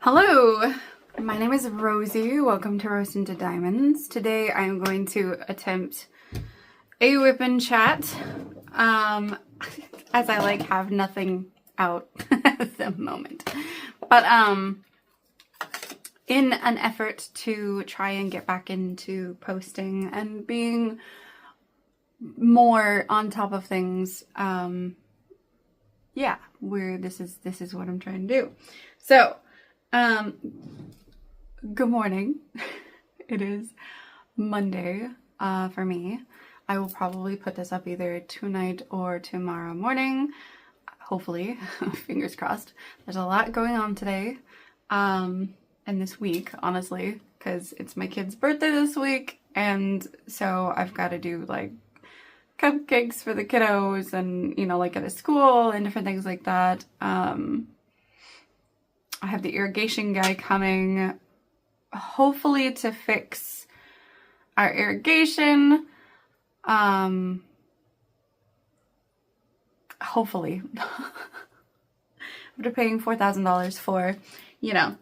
Hello, my name is Rosie. Welcome to Roast into Diamonds. Today I am going to attempt a whip and chat, as I have nothing out at the moment. But in an effort to try and get back into posting and being more on top of things, yeah, this is what I'm trying to do. So, good morning. It is Monday for me. I will probably put this up either tonight or tomorrow morning. Hopefully, fingers crossed. There's a lot going on today and this week, honestly, because it's my kid's birthday this week, and so I've got to do like cupcakes for the kiddos and, you know, like at a school and different things like that. I have the irrigation guy coming, hopefully to fix our irrigation. Hopefully. After paying $4,000 for, you know,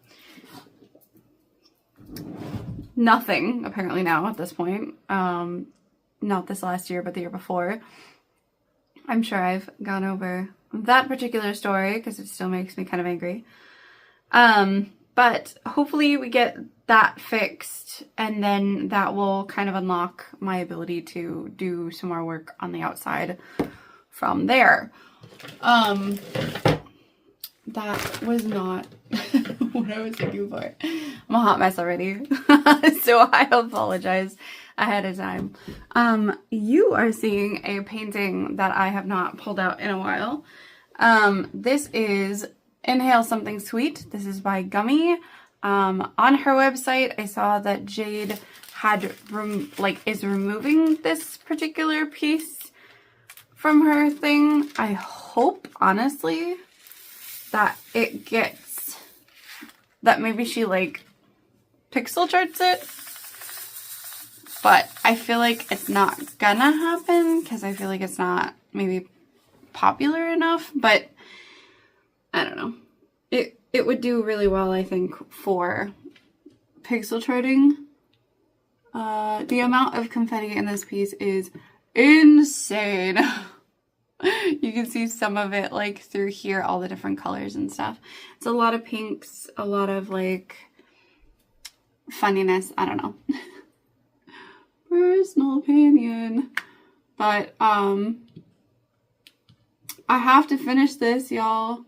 nothing apparently now at this point. Not this last year, but the year before. I'm sure I've gone over that particular story because it still makes me kind of angry. But hopefully we get that fixed, and then that will kind of unlock my ability to do some more work on the outside from there. That was not what I was looking for. I'm a hot mess already, so I apologize ahead of time. You are seeing a painting that I have not pulled out in a while. This is Inhale Something Sweet. This is by Gummy. On her website, I saw that Jade had is removing this particular piece from her thing. I hope, honestly, that it gets, that maybe she pixel charts it, but I feel like it's not gonna happen because I feel like it's not maybe popular enough, but I don't know. It would do really well, I think, for pixel charting. The amount of confetti in this piece is insane. You can see some of it through here, all the different colors and stuff. It's a lot of pinks, a lot of funniness. I don't know. Personal opinion. But I have to finish this, y'all.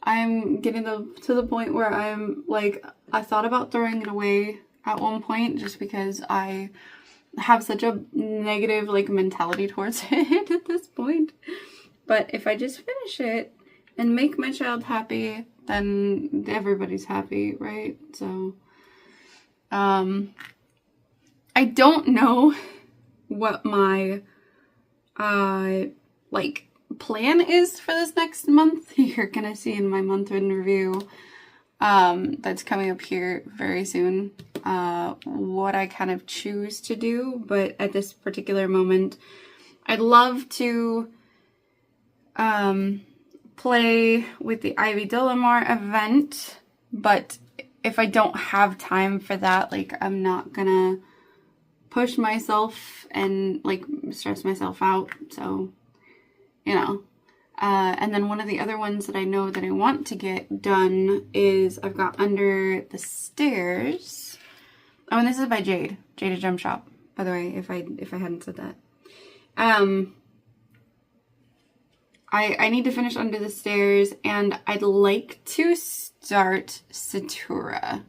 I'm getting to the point where I'm I thought about throwing it away at one point just because I have such a negative mentality towards it at this point. But if I just finish it and make my child happy, then everybody's happy, right? So I don't know what my plan is for this next month. You're gonna see in my month in review that's coming up here very soon what I kind of choose to do, but at this particular moment I'd love to play with the Ivy Dillamar event, but if I don't have time for that, I'm not gonna push myself and stress myself out. So, you know, and then one of the other ones that I know that I want to get done is I've got Under the Stairs. Oh, and this is by Jade at Gem Shop, by the way, if I hadn't said that. I need to finish Under the Stairs, and I'd like to start Satura.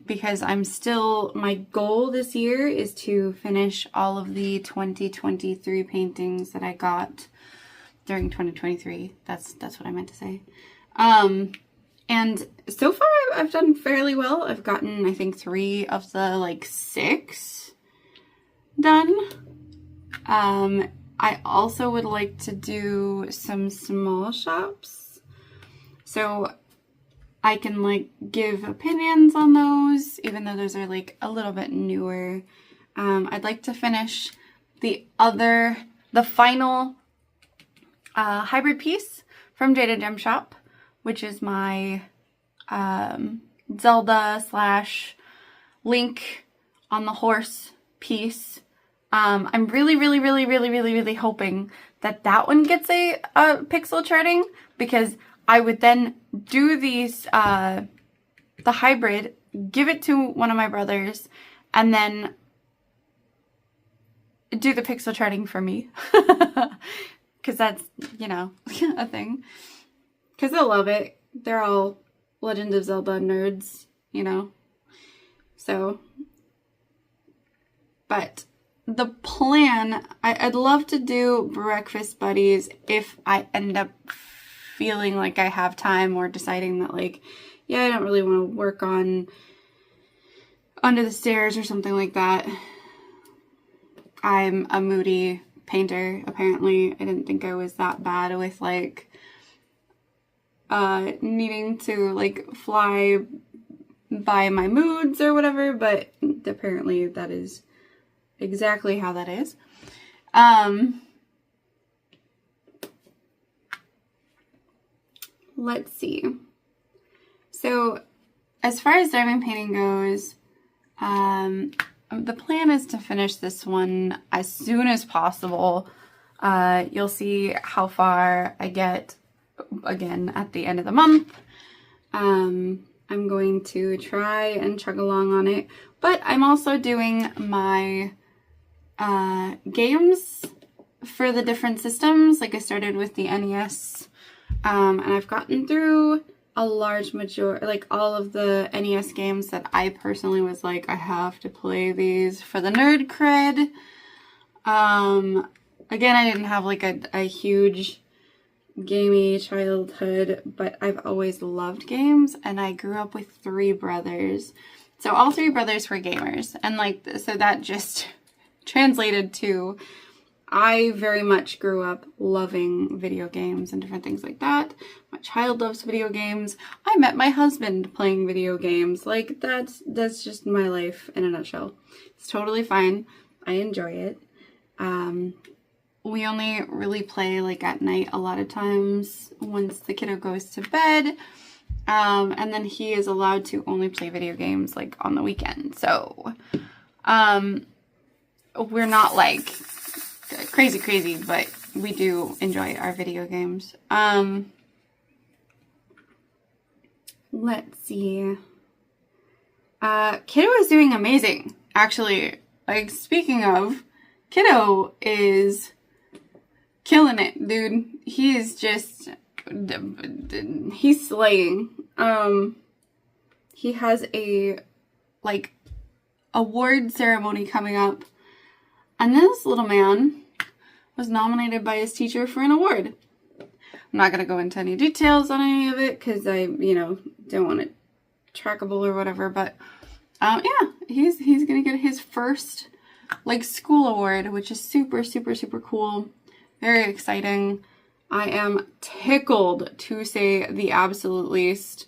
Because my goal this year is to finish all of the 2023 paintings that I got during 2023. That's what I meant to say. And so far I've done fairly well. I've gotten, I think, 3 of the 6 done. I also would like to do some small shops, so I can give opinions on those, even though those are a little bit newer. I'd like to finish the final hybrid piece from Jade at Gem Shop, which is my Zelda slash Link on the horse piece. I'm really hoping that that one gets a pixel charting, because I would then do these, the hybrid, give it to one of my brothers, and then do the pixel charting for me. Because that's, you know, a thing. Because they'll love it. They're all Legend of Zelda nerds, you know. So, but the plan, I'd love to do breakfast buddies if I end up feeling like I have time, or deciding that, like, yeah, I don't really want to work on Under the Stairs or something like that. I'm a moody painter, apparently. I didn't think I was that bad with, like, needing to, like, fly by my moods or whatever, but apparently that is exactly how that is. Let's see. So, as far as diamond painting goes, the plan is to finish this one as soon as possible. You'll see how far I get, again, at the end of the month. I'm going to try and chug along on it, but I'm also doing my games for the different systems. Like, I started with the NES, and I've gotten through a large majority, like all of the NES games that I personally was like, I have to play these for the nerd cred. Again, I didn't have like a huge gamey childhood, but I've always loved games, and I grew up with 3 brothers. So all 3 brothers were gamers, and like, so that just translated to, I very much grew up loving video games and different things like that. My child loves video games. I met my husband playing video games. Like, that's just my life in a nutshell. It's totally fine. I enjoy it. We only really play like at night a lot of times once the kiddo goes to bed. And then he is allowed to only play video games like on the weekend. So, we're not like crazy, but we do enjoy our video games. Let's see. Kiddo is doing amazing, actually. Like, speaking of, Kiddo is killing it, dude. He is just, he's slaying. He has a, like, award ceremony coming up, and this little man was nominated by his teacher for an award. I'm not going to go into any details on any of it, because I, you know, don't want it trackable or whatever, but, yeah, he's going to get his first, like, school award, which is super cool. Very exciting. I am tickled, to say the absolute least.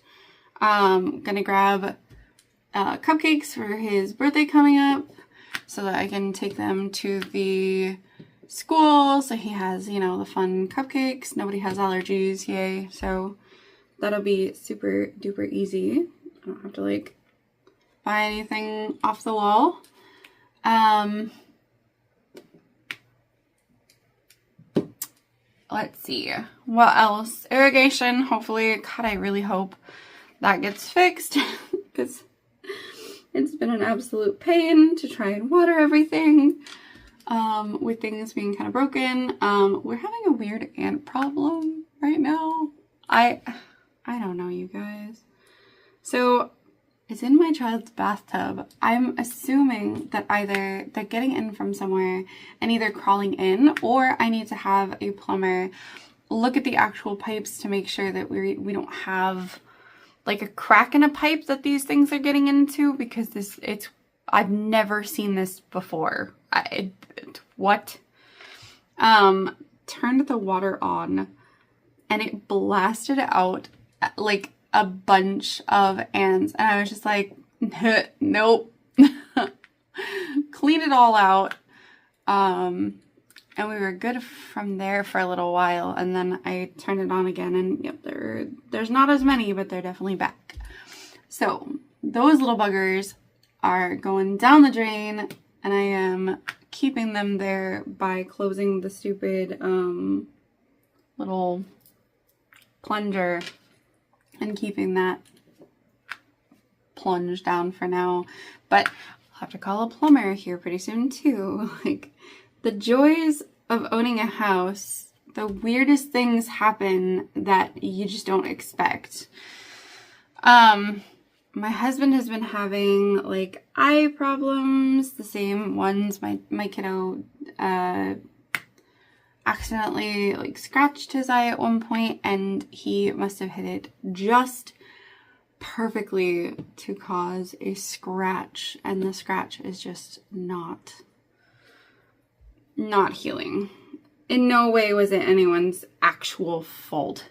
Gonna grab cupcakes for his birthday coming up, so that I can take them to the school, so he has, you know, the fun cupcakes. Nobody has allergies, yay. So that'll be super duper easy. I don't have to, like, buy anything off the wall. Let's see. What else? Irrigation, hopefully. God, I really hope that gets fixed, because it's been an absolute pain to try and water everything, with things being kind of broken. We're having a weird ant problem right now. I don't know, you guys. So, it's in my child's bathtub. I'm assuming that either they're getting in from somewhere and either crawling in, or I need to have a plumber look at the actual pipes to make sure that we don't have like a crack in a pipe that these things are getting into, because I've never seen this before. What? Turned the water on and it blasted out like a bunch of ants, and I was just like, nope. Clean it all out. And we were good from there for a little while, and then I turned it on again, and yep, there's not as many, but they're definitely back. So those little buggers are going down the drain, and I am keeping them there by closing the stupid little plunger and keeping that plunged down for now. But I'll have to call a plumber here pretty soon too. Like, the joys of owning a house, the weirdest things happen that you just don't expect. My husband has been having like eye problems, the same ones. My kiddo accidentally like scratched his eye at one point, and he must have hit it just perfectly to cause a scratch, and the scratch is just not healing. In no way was it anyone's actual fault.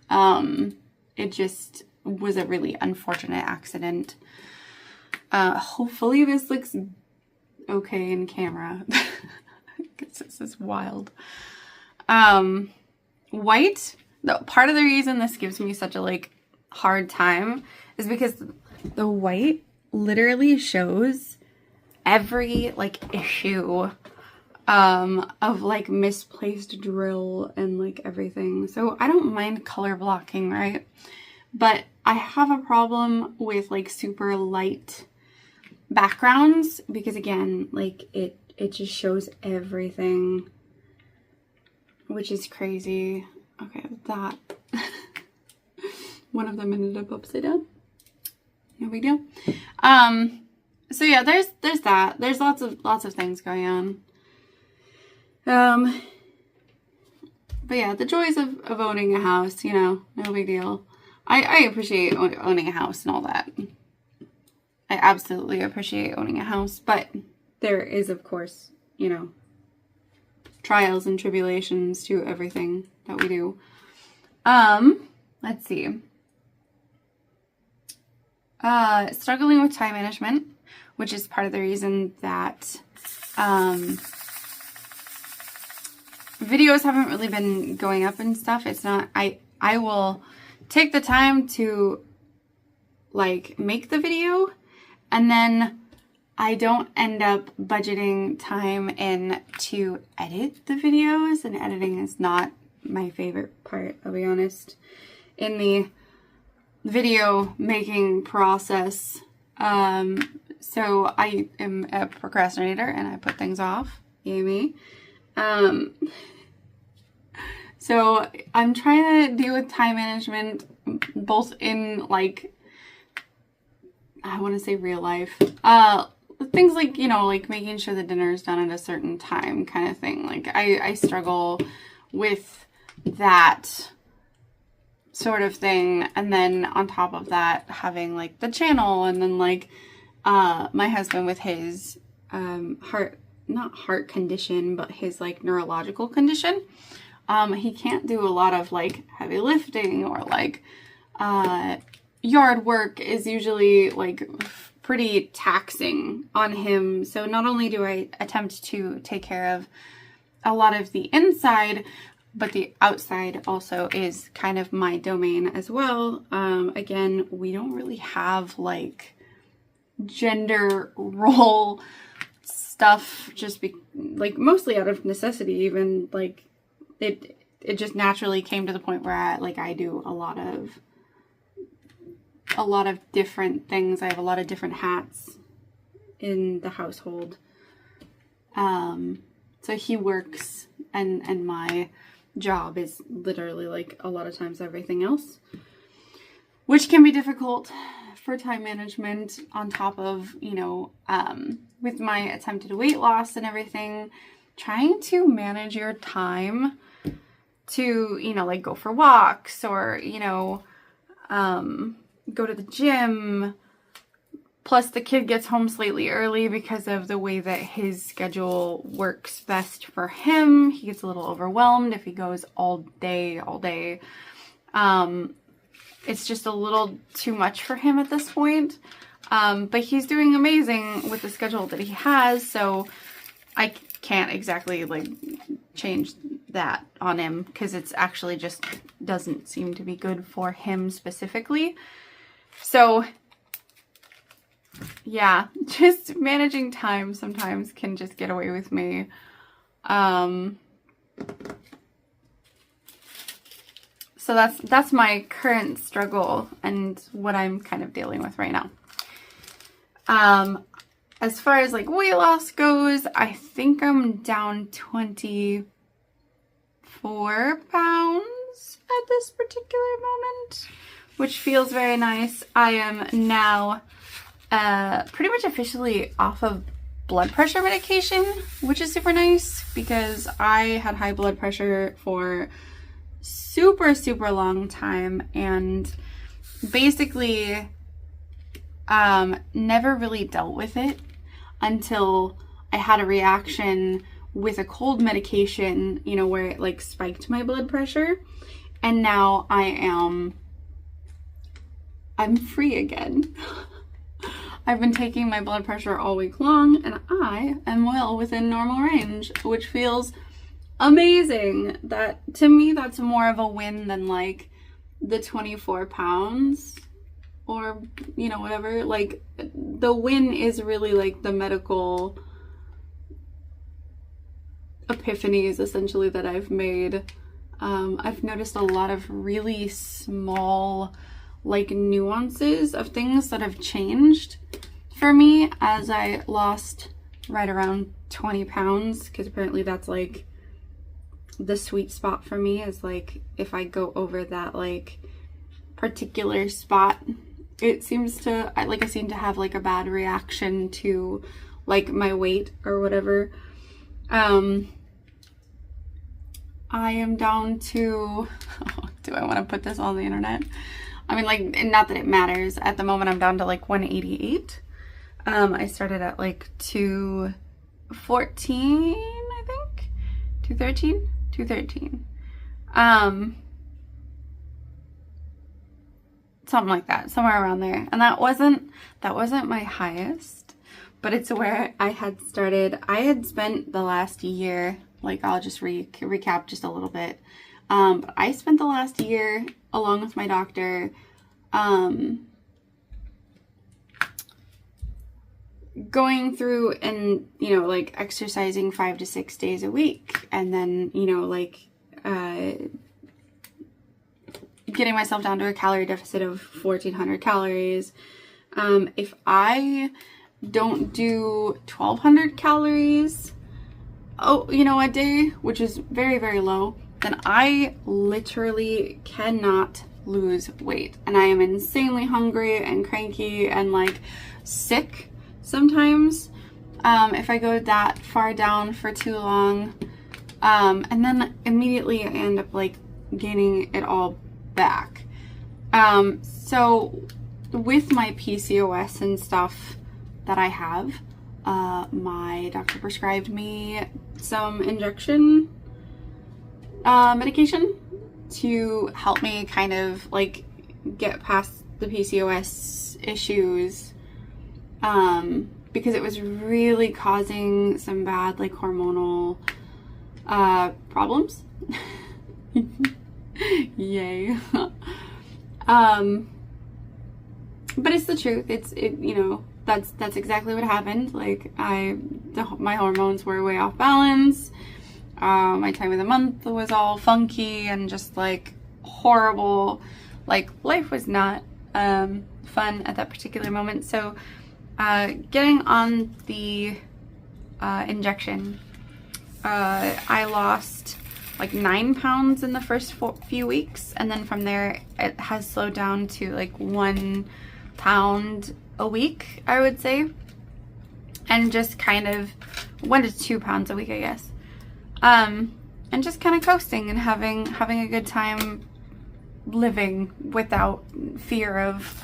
It just was a really unfortunate accident. Hopefully this looks okay in camera. Because this is wild. White, part of the reason this gives me such a like hard time is because the white literally shows every like issue of like misplaced drill and like everything. So I don't mind color blocking, right? But I have a problem with like super light backgrounds because again, like it just shows everything, which is crazy. Okay, that one of them ended up upside down. No big deal. So yeah, there's that. There's lots of things going on. But yeah, the joys of owning a house, you know, no big deal. I appreciate owning a house and all that. I absolutely appreciate owning a house, but there is, of course, you know, trials and tribulations to everything that we do. Let's see. Struggling with time management, which is part of the reason that videos haven't really been going up and stuff. It's not, I will take the time to like make the video, and then I don't end up budgeting time in to edit the videos, and editing is not my favorite part, I'll be honest, in the video making process. So I am a procrastinator and I put things off. Yay me. So I'm trying to deal with time management both in like, I want to say real life, things like, you know, like making sure the dinner is done at a certain time kind of thing. Like I struggle with that sort of thing. And then on top of that, having like the channel, and then like my husband with his not heart condition, but his like neurological condition. He can't do a lot of like heavy lifting, or like yard work is usually like pretty taxing on him. So not only do I attempt to take care of a lot of the inside, but the outside also is kind of my domain as well. Again, we don't really have like gender role stuff, just like mostly out of necessity. Even like it just naturally came to the point where I do a lot of different things. I have a lot of different hats in the household. So he works, and my job is literally like a lot of times everything else, which can be difficult for time management, on top of, you know, with my attempted weight loss and everything, trying to manage your time to, you know, like go for walks, or, you know, go to the gym. Plus the kid gets home slightly early because of the way that his schedule works best for him. He gets a little overwhelmed if he goes all day. It's just a little too much for him at this point. But he's doing amazing with the schedule that he has, so I can't exactly like change that on him, because it's actually just doesn't seem to be good for him specifically. So yeah, just managing time sometimes can just get away with me. So that's my current struggle and what I'm kind of dealing with right now. As far as like weight loss goes, I think I'm down 24 pounds at this particular moment, which feels very nice. I am now pretty much officially off of blood pressure medication, which is super nice because I had high blood pressure for super long time and basically never really dealt with it until I had a reaction with a cold medication, you know, where it like spiked my blood pressure, and now I'm free again. I've been taking my blood pressure all week long and I am well within normal range, which feels amazing. That to me, that's more of a win than like the 24 pounds or, you know, whatever. Like the win is really like the medical epiphanies essentially that I've made. I've noticed a lot of really small like nuances of things that have changed for me as I lost right around 20 pounds, because apparently that's like the sweet spot for me, is like if I go over that like particular spot, it seems to, I seem to have like a bad reaction to like my weight or whatever. I am down to, do I want to put this on the internet? I mean, like, not that it matters. At the moment, I'm down to like 188. I started at like 214, I think. 213? 213. Something like that, somewhere around there. And that wasn't my highest, but it's where I had started. I had spent the last year, like I'll just recap just a little bit. But I spent the last year along with my doctor, going through and, you know, like exercising 5 to 6 days a week. And then, you know, like, getting myself down to a calorie deficit of 1,400 calories. If I don't do 1,200 calories, a day, which is very, very low, then I literally cannot lose weight. And I am insanely hungry and cranky and like sick sometimes if I go that far down for too long. And then immediately I end up like gaining it all back. So with my PCOS and stuff that I have, my doctor prescribed me some injection medication to help me kind of like get past the PCOS issues, because it was really causing some bad like hormonal problems. Yay. But it's the truth. That's exactly what happened. Like my hormones were way off balance. My time of the month was all funky and just like horrible. Like life was not fun at that particular moment. So getting on the injection, I lost like 9 pounds in the first few weeks, and then from there it has slowed down to like 1 pound a week, I would say, and just kind of 1 to 2 pounds a week, I guess. And just kind of coasting and having a good time living without fear of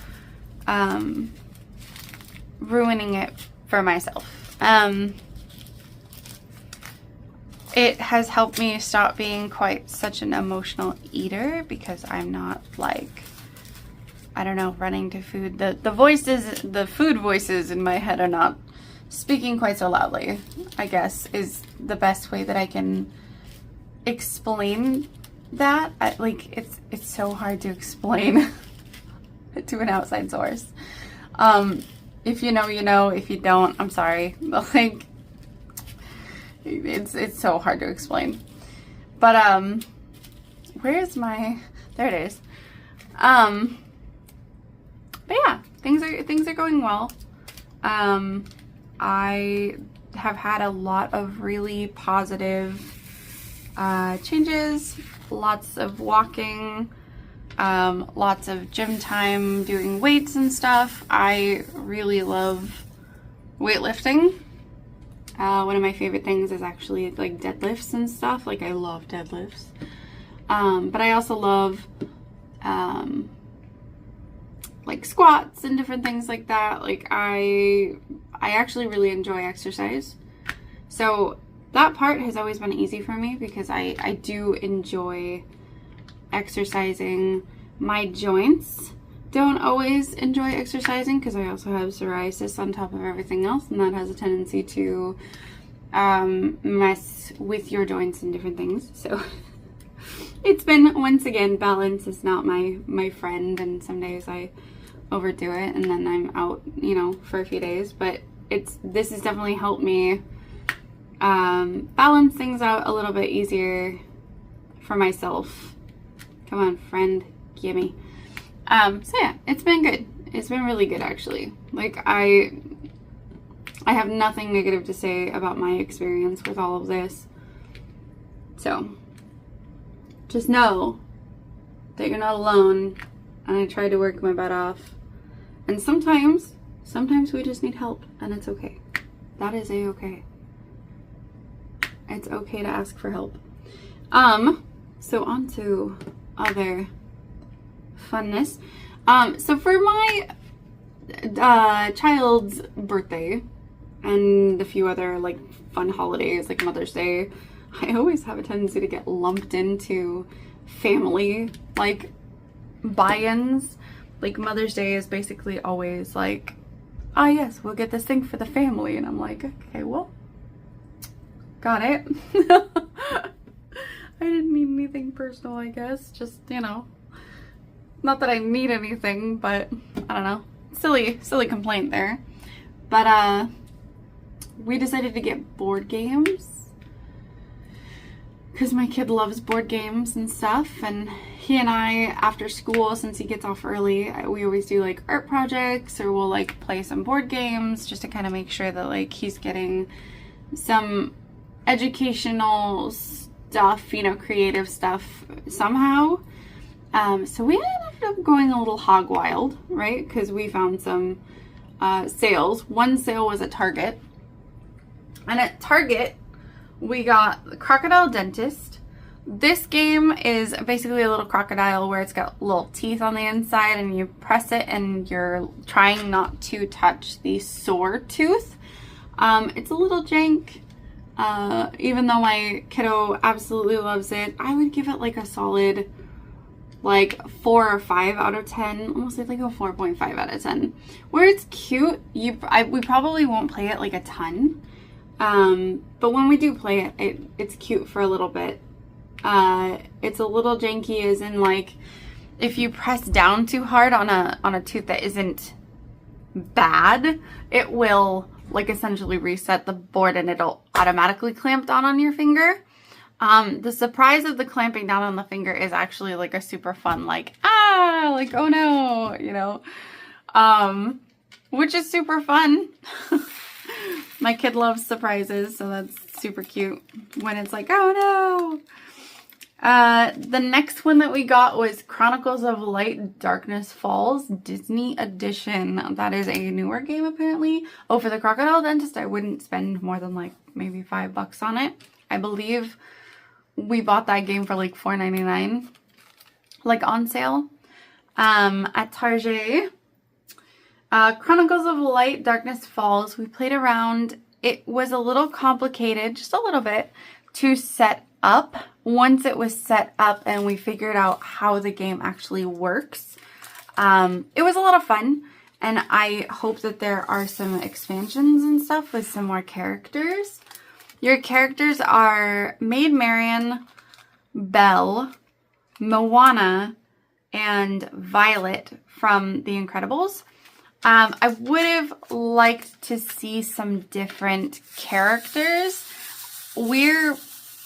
ruining it for myself. It has helped me stop being quite such an emotional eater, because I'm not like, I don't know, running to food. The food voices in my head are not speaking quite so loudly, I guess, is the best way that I can explain that. It's so hard to explain to an outside source. If you know, you know. If you don't, I'm sorry. Like, it's so hard to explain. But where's my? There it is. But yeah, things are going well. I have had a lot of really positive changes. Lots of walking. Lots of gym time, doing weights and stuff. I really love weightlifting. One of my favorite things is actually like deadlifts and stuff. Like, I love deadlifts. But I also love like squats and different things like that. Like, I actually really enjoy exercise. So that part has always been easy for me because I do enjoy exercising. My joints don't always enjoy exercising because I also have psoriasis on top of everything else, and that has a tendency to mess with your joints and different things. So it's been, once again, balance is not my friend, and some days I overdo it and then I'm out, you know, for a few days. But this has definitely helped me balance things out a little bit easier for myself. Come on, friend, gimme. So yeah, it's been good. It's been really good, actually. Like, I have nothing negative to say about my experience with all of this. So just know that you're not alone, and I tried to work my butt off. And sometimes we just need help, and it's okay. That is a-okay. It's okay to ask for help. So on to other funness. So for my child's birthday and a few other like fun holidays like Mother's Day, I always have a tendency to get lumped into family like buy-ins. Like, Mother's Day is basically always like, oh yes, we'll get this thing for the family, and I'm like, okay, well, got it. I didn't need anything personal, I guess. Just, you know, not that I need anything, but I don't know. Silly complaint there. But we decided to get board games because my kid loves board games and stuff, and he and I, after school, since he gets off early, we always do like art projects, or we'll like play some board games just to kind of make sure that like he's getting some educational stuff, you know, creative stuff somehow. So we ended up going a little hog wild, right? Because we found some sales. One sale was at Target, and at Target we got the Crocodile Dentist. This game is basically a little crocodile where it's got little teeth on the inside, and you press it and you're trying not to touch the sore tooth. It's a little jank. Even though my kiddo absolutely loves it, I would give it like a solid like 4 or 5 out of 10. Almost like a 4.5 out of 10. Where it's cute, we probably won't play it like a ton. But when we do play it, it's cute for a little bit. It's a little janky as in like if you press down too hard on a tooth that isn't bad, it will like essentially reset the board and it'll automatically clamp down on your finger. The surprise of the clamping down on the finger is actually like a super fun like, like, oh no, you know, which is super fun. My kid loves surprises, so that's super cute when it's like, oh no. The next one that we got was Chronicles of Light, Darkness Falls Disney Edition. That is a newer game apparently. Oh, for the Crocodile Dentist, I wouldn't spend more than like maybe $5 on it. I believe we bought that game for like $4.99, like on sale, at Target. Chronicles of Light, Darkness Falls. We played around. It was a little complicated, just a little bit, to set up. Once it was set up and we figured out how the game actually works, it was a lot of fun. And I hope that there are some expansions and stuff with some more characters. Your characters are Maid Marian, Belle, Moana, and Violet from The Incredibles. I would have liked to see some different characters. We're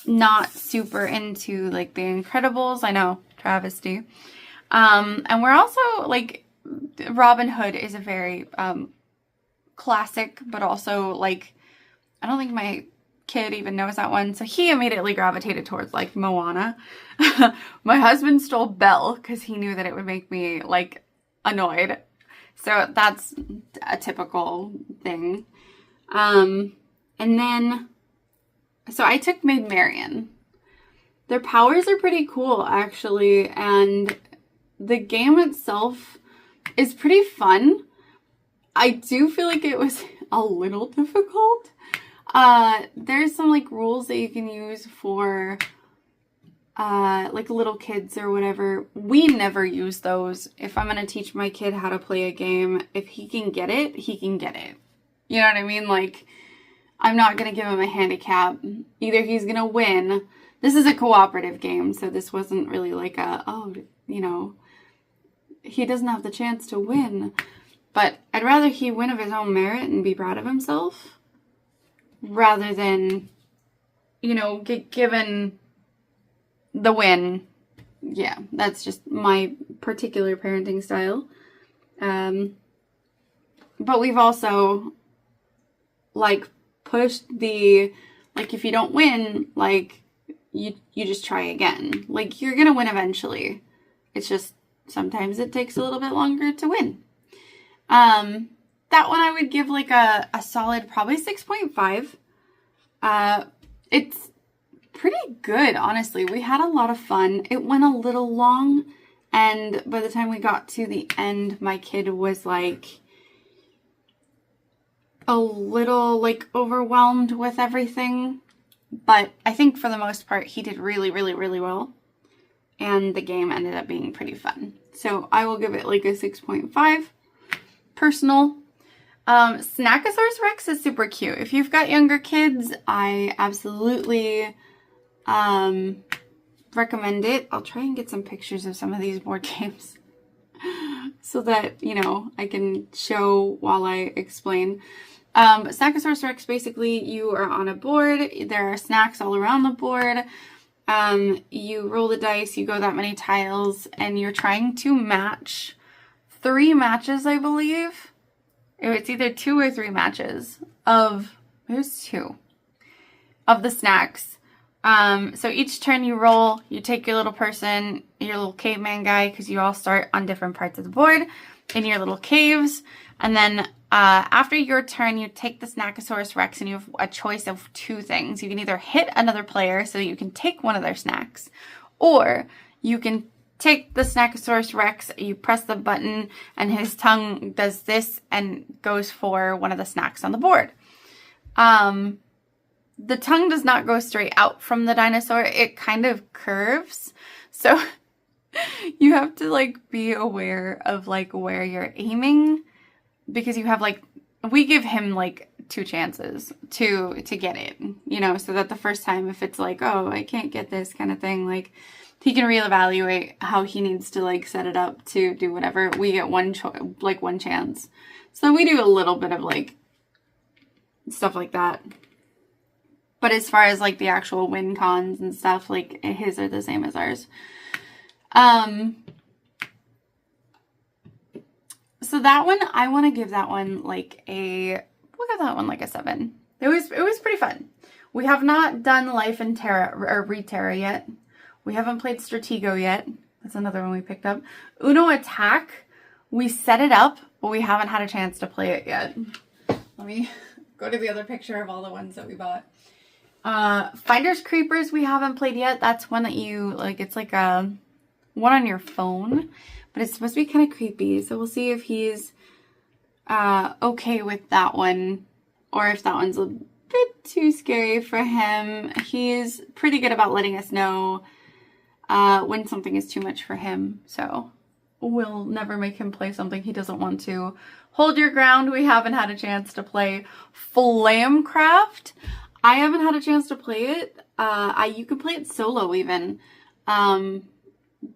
not super into like The Incredibles. I know, travesty. And we're also like, Robin Hood is a very classic, but also like, I don't think my kid even knows that one. So he immediately gravitated towards like Moana. My husband stole Belle because he knew that it would make me like annoyed. So that's a typical thing. And then, so I took Maid Marian. Their powers are pretty cool, actually. And the game itself is pretty fun. I do feel like it was a little difficult. There's some like rules that you can use for like little kids or whatever. We never use those. If I'm going to teach my kid how to play a game, if he can get it, he can get it. You know what I mean? Like, I'm not going to give him a handicap. Either he's going to win. This is a cooperative game, so this wasn't really like a, oh, you know, he doesn't have the chance to win. But I'd rather he win of his own merit and be proud of himself rather than, you know, get given the win. Yeah, that's just my particular parenting style. But we've also, like, pushed the, like, if you don't win, like, you just try again. Like, you're gonna win eventually. It's just sometimes it takes a little bit longer to win. That one I would give like a solid probably 6.5. It's pretty good, honestly. We had a lot of fun. It went a little long, and by the time we got to the end, my kid was like a little like overwhelmed with everything. But I think for the most part, he did really, really, really well. And the game ended up being pretty fun. So I will give it like a 6.5. Personal. Snackosaurus Rex is super cute. If you've got younger kids, I absolutely recommend it. I'll try and get some pictures of some of these board games so that, you know, I can show while I explain. Snackosaurus Rex, basically you are on a board. There are snacks all around the board. You roll the dice, you go that many tiles, and you're trying to match 3 matches, I believe. It's either 2 or 3 matches of, there's 2 of the snacks. So each turn you roll, you take your little person, your little caveman guy, because you all start on different parts of the board in your little caves. And then after your turn, you take the Snackosaurus Rex and you have a choice of 2 things. You can either hit another player so that you can take one of their snacks, or you can take the Snackosaurus Rex, you press the button, and his tongue does this and goes for one of the snacks on the board. The tongue does not go straight out from the dinosaur. It kind of curves. So you have to like be aware of like where you're aiming, because you have like, we give him like 2 chances to get it, you know, so that the first time, if it's like, oh, I can't get this kind of thing, like he can reevaluate how he needs to like set it up to do whatever. We get one chance. So we do a little bit of like stuff like that. But as far as like the actual win cons and stuff, like his are the same as ours. So that one, I want to give that one like we'll give that one like a 7. It was pretty fun. We have not done Life in Terra or Reterra yet. We haven't played Stratego yet. That's another one we picked up. Uno Attack, we set it up, but we haven't had a chance to play it yet. Let me go to the other picture of all the ones that we bought. Finders Creepers we haven't played yet. That's one that you, like, it's like a one on your phone, but it's supposed to be kind of creepy. So we'll see if he's okay with that one, or if that one's a bit too scary for him. He's pretty good about letting us know when something is too much for him. So we'll never make him play something he doesn't want to. Hold Your Ground, we haven't had a chance to play. Flamecraft, I haven't had a chance to play it. You can play it solo even.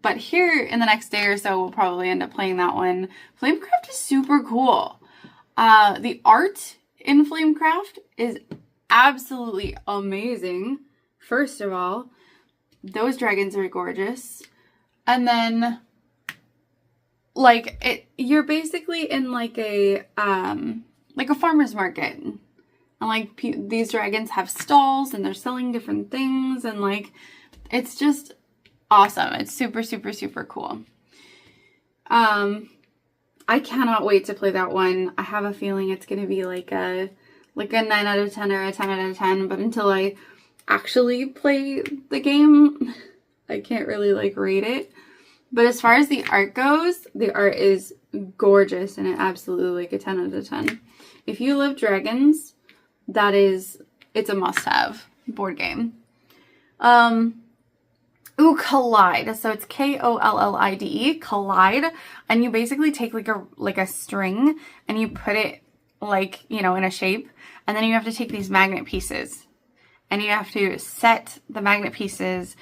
But here in the next day or so, we'll probably end up playing that one. Flamecraft is super cool. The art in Flamecraft is absolutely amazing. First of all, those dragons are gorgeous. And then, like, you're basically in like a farmer's market. And like these dragons have stalls and they're selling different things, and like it's just awesome. It's super, super, super cool. I cannot wait to play that one. I have a feeling it's going to be like a 9 out of 10 or a 10 out of 10, but until I actually play the game, I can't really like rate it. But as far as the art goes, the art is gorgeous and it absolutely like a 10 out of 10. If you love dragons, it's a must-have board game. Ooh, Collide. So it's Kollide, Collide, and you basically take like a string and you put it like, you know, in a shape, and then you have to take these magnet pieces and you have to set the magnet pieces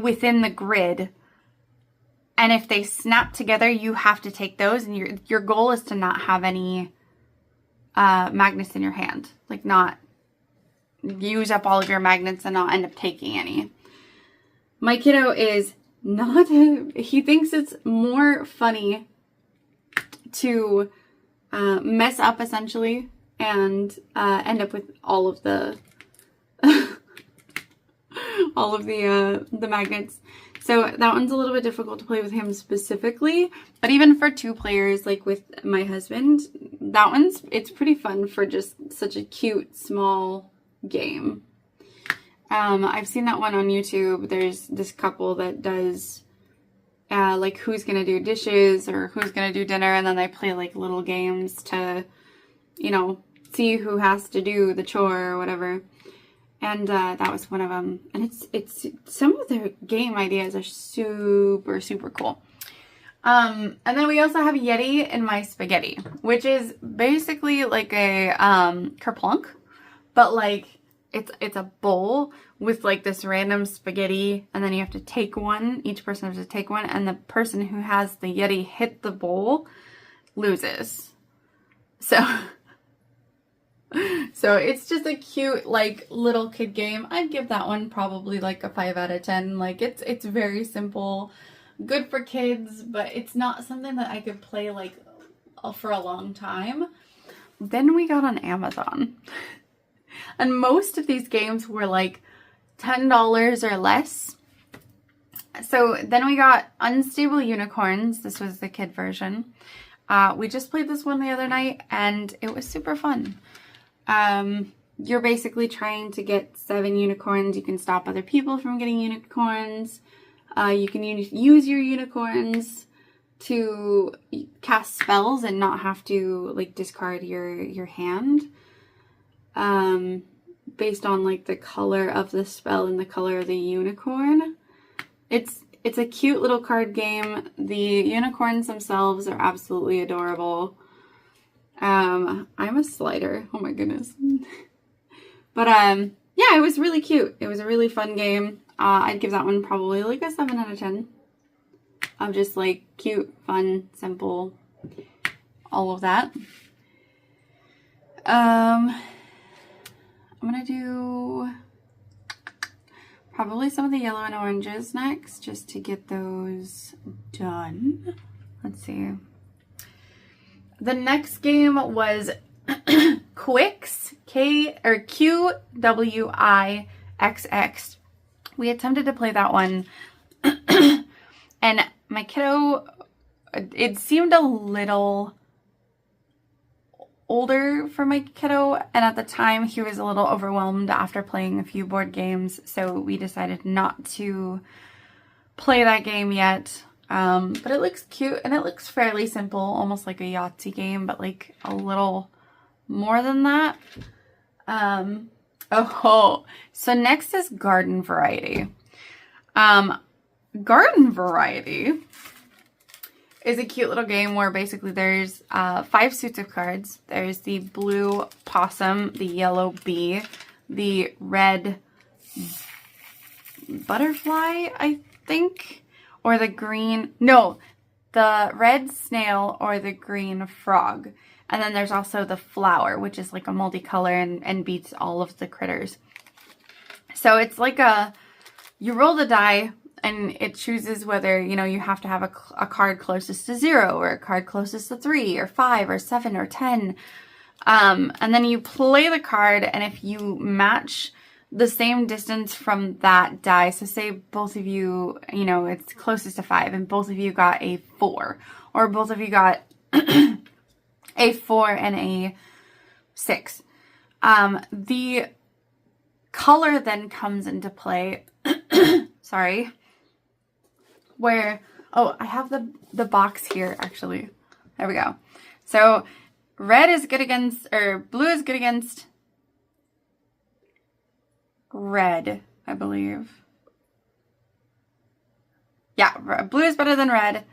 within the grid. And if they snap together, you have to take those, and your goal is to not have any magnets in your hand. Like, not use up all of your magnets and not end up taking any. My kiddo is not, he thinks it's more funny to mess up essentially and end up with all of the magnets. So that one's a little bit difficult to play with him specifically, but even for 2 players, like with my husband, it's pretty fun for just such a cute, small game. I've seen that one on YouTube. There's this couple that does like who's gonna do dishes or who's gonna do dinner, and then they play like little games to, you know, see who has to do the chore or whatever. And that was one of them. And it's some of their game ideas are super, super cool. And then we also have Yeti in My Spaghetti, which is basically like a kerplunk, but like it's a bowl with like this random spaghetti, and then you have to take one. Each person has to take one, and the person who has the Yeti hit the bowl loses. So it's just a cute, like, little kid game. I'd give that one probably like a 5 out of 10. Like, it's very simple, good for kids, but it's not something that I could play like for a long time. Then we got on Amazon, and most of these games were like $10 or less. So then we got Unstable Unicorns. This was the kid version. We just played this one the other night, and it was super fun. You're basically trying to get 7 unicorns. You can stop other people from getting unicorns. You can use your unicorns to cast spells and not have to like discard your hand. Based on like the color of the spell and the color of the unicorn. It's a cute little card game. The unicorns themselves are absolutely adorable. I'm a slider. Oh my goodness. But yeah, it was really cute. It was a really fun game. I'd give that one probably like a 7 out of 10. Of just like cute, fun, simple, all of that. I'm gonna do probably some of the yellow and oranges next, just to get those done. Let's see. The next game was Qwixx, Qwixx. We attempted to play that one, and my kiddo, it seemed a little older for my kiddo, and at the time he was a little overwhelmed after playing a few board games, so we decided not to play that game yet. But it looks cute, and it looks fairly simple, almost like a Yahtzee game, but like a little more than that. So next is Garden Variety. Garden Variety is a cute little game where basically there's 5 suits of cards. There's the blue possum, the yellow bee, the red butterfly, I think, or the green, no, the red snail or the green frog. And then there's also the flower, which is like a multicolor and beats all of the critters. So it's like you roll the die and it chooses whether, you know, you have to have a card closest to 0 or a card closest to 3 or 5 or 7 or 10. And then you play the card, and if you match the same distance from that die, so say both of you, you know, it's closest to 5 and both of you got a 4, or both of you got a 4 and a 6. The color then comes into play, sorry, where, oh, I have the box here, actually. There we go. So red is good against, or blue is good against red, I believe. Yeah, blue is better than red.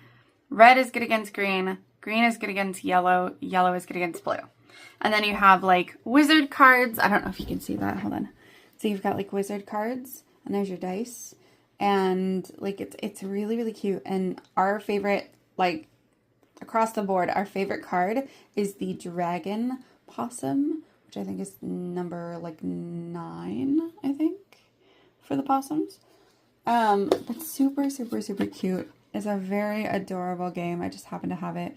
Red is good against green. Green is good against yellow. Yellow is good against blue. And then you have like wizard cards. I don't know if you can see that. Hold on. So you've got like wizard cards, and there's your dice. And like it's really, really cute. And our favorite, like across the board, our favorite card is the dragon possum, which I think is number like 9, I think, for the possums. It's super, super, super cute. It's a very adorable game. I just happen to have it.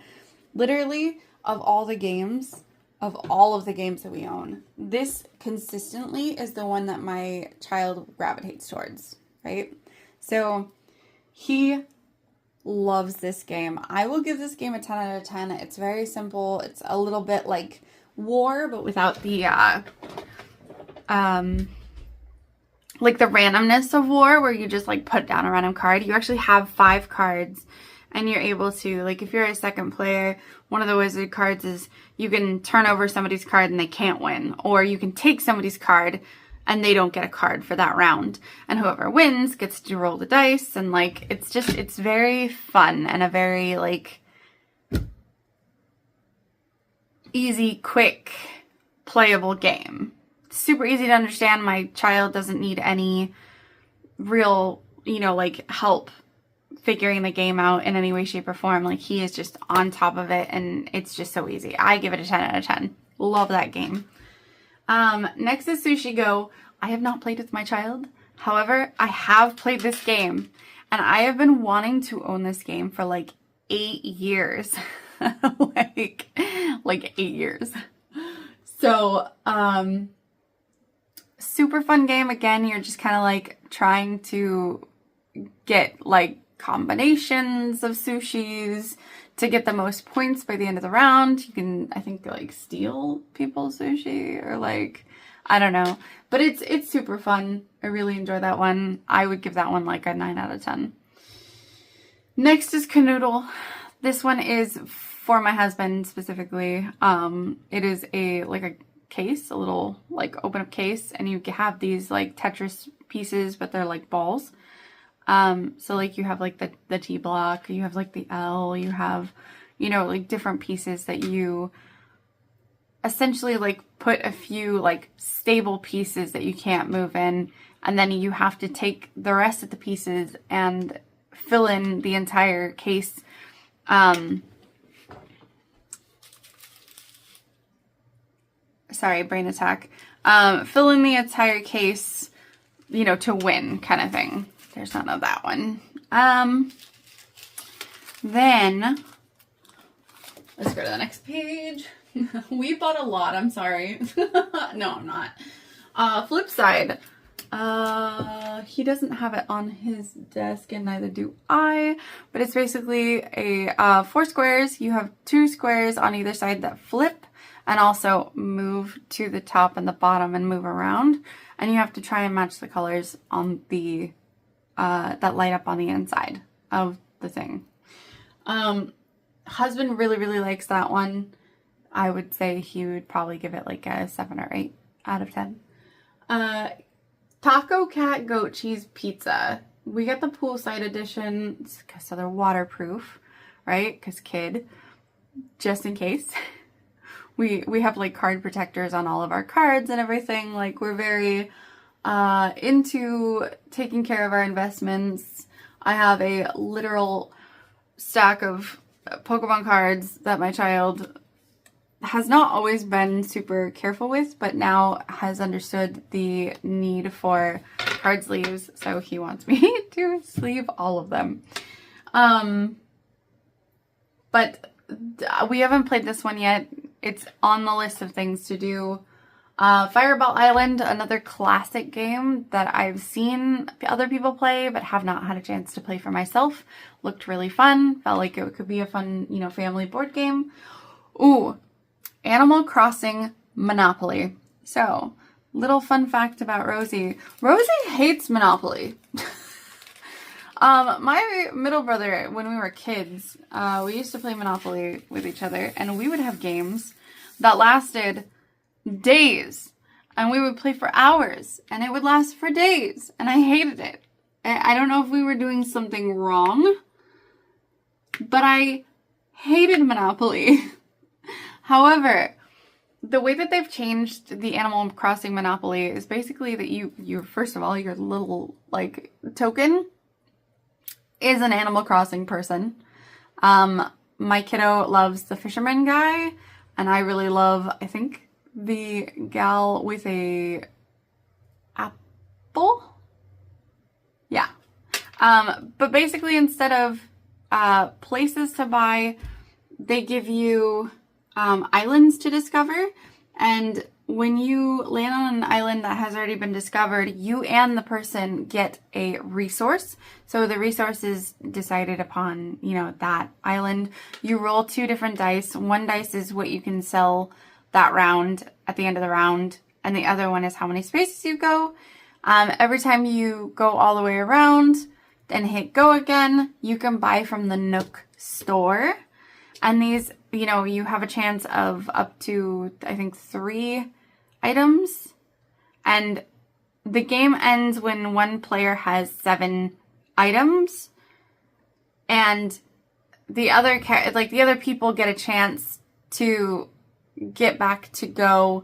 Literally, of all of the games that we own, this consistently is the one that my child gravitates towards, right? So he loves this game. I will give this game a 10 out of 10. It's very simple. It's a little bit like War, but without the like the randomness of War, where you just like put down a random card. You actually have 5 cards, and you're able to, like, if you're a second player, one of the wizard cards is you can turn over somebody's card and they can't win, or you can take somebody's card and they don't get a card for that round, and whoever wins gets to roll the dice. And like, it's very fun and a very like easy, quick, playable game. Super easy to understand. My child doesn't need any real, you know, like help figuring the game out in any way, shape, or form. Like, he is just on top of it, and it's just so easy. I give it a 10 out of 10. Love that game. Next is Sushi Go. I have not played with my child. However, I have played this game, and I have been wanting to own this game for like 8 years. like 8 years. So, super fun game. Again, you're just kind of like trying to get like combinations of sushis to get the most points by the end of the round. You can, I think, like steal people's sushi, or like, I don't know. But it's super fun. I really enjoy that one. I would give that one like a 9 out of 10. Next is Canoodle. This one is for my husband specifically. It is a case, a little like open up case, and you have these like Tetris pieces, but they're like balls. So like you have like the T block, you have like the L, you have, you know, like different pieces that you essentially like put a few like stable pieces that you can't move in, and then you have to take the rest of the pieces and fill in the entire case. Sorry, brain attack. Fill in the entire case, you know, to win, kind of thing. There's none of that one. Then let's go to the next page. We bought a lot. I'm sorry. No, I'm not. Flip side. He doesn't have it on his desk, and neither do I. But it's basically a 4 squares. You have 2 squares on either side that flip, and also move to the top and the bottom and move around. And you have to try and match the colors on the that light up on the inside of the thing. Husband really, really likes that one. I would say he would probably give it like a 7 or 8 out of 10. Taco Cat Goat Cheese Pizza. We got the poolside edition, so they're waterproof, right? Because kid, just in case. We have like card protectors on all of our cards and everything. Like, we're very into taking care of our investments. I have a literal stack of Pokemon cards that my child has not always been super careful with, but now has understood the need for card sleeves, so he wants me to sleeve all of them. But we haven't played this one yet. It's on the list of things to do. Fireball Island, another classic game that I've seen other people play but have not had a chance to play for myself. Looked really fun. Felt like it could be a fun, you know, family board game. Ooh, Animal Crossing Monopoly. So, little fun fact about Rosie. Rosie hates Monopoly. My middle brother, when we were kids, we used to play Monopoly with each other, and we would have games that lasted days, and we would play for hours, and it would last for days, and I hated it. I don't know if we were doing something wrong, but I hated Monopoly. However, the way that they've changed the Animal Crossing Monopoly is basically that you first of all, your little, like, token is an Animal Crossing person. My kiddo loves the fisherman guy, and I really love, I think, the gal with a apple? Yeah. But basically, instead of places to buy, they give you islands to discover, and when you land on an island that has already been discovered, you and the person get a resource. So the resource is decided upon, you know, that island. You roll 2 different dice. One dice is what you can sell that round at the end of the round, and the other one is how many spaces you go. Every time you go all the way around and hit go again, you can buy from the Nook store. And these, you know, you have a chance of up to, I think, 3 items. And the game ends when one player has 7 items. And the other people get a chance to get back to go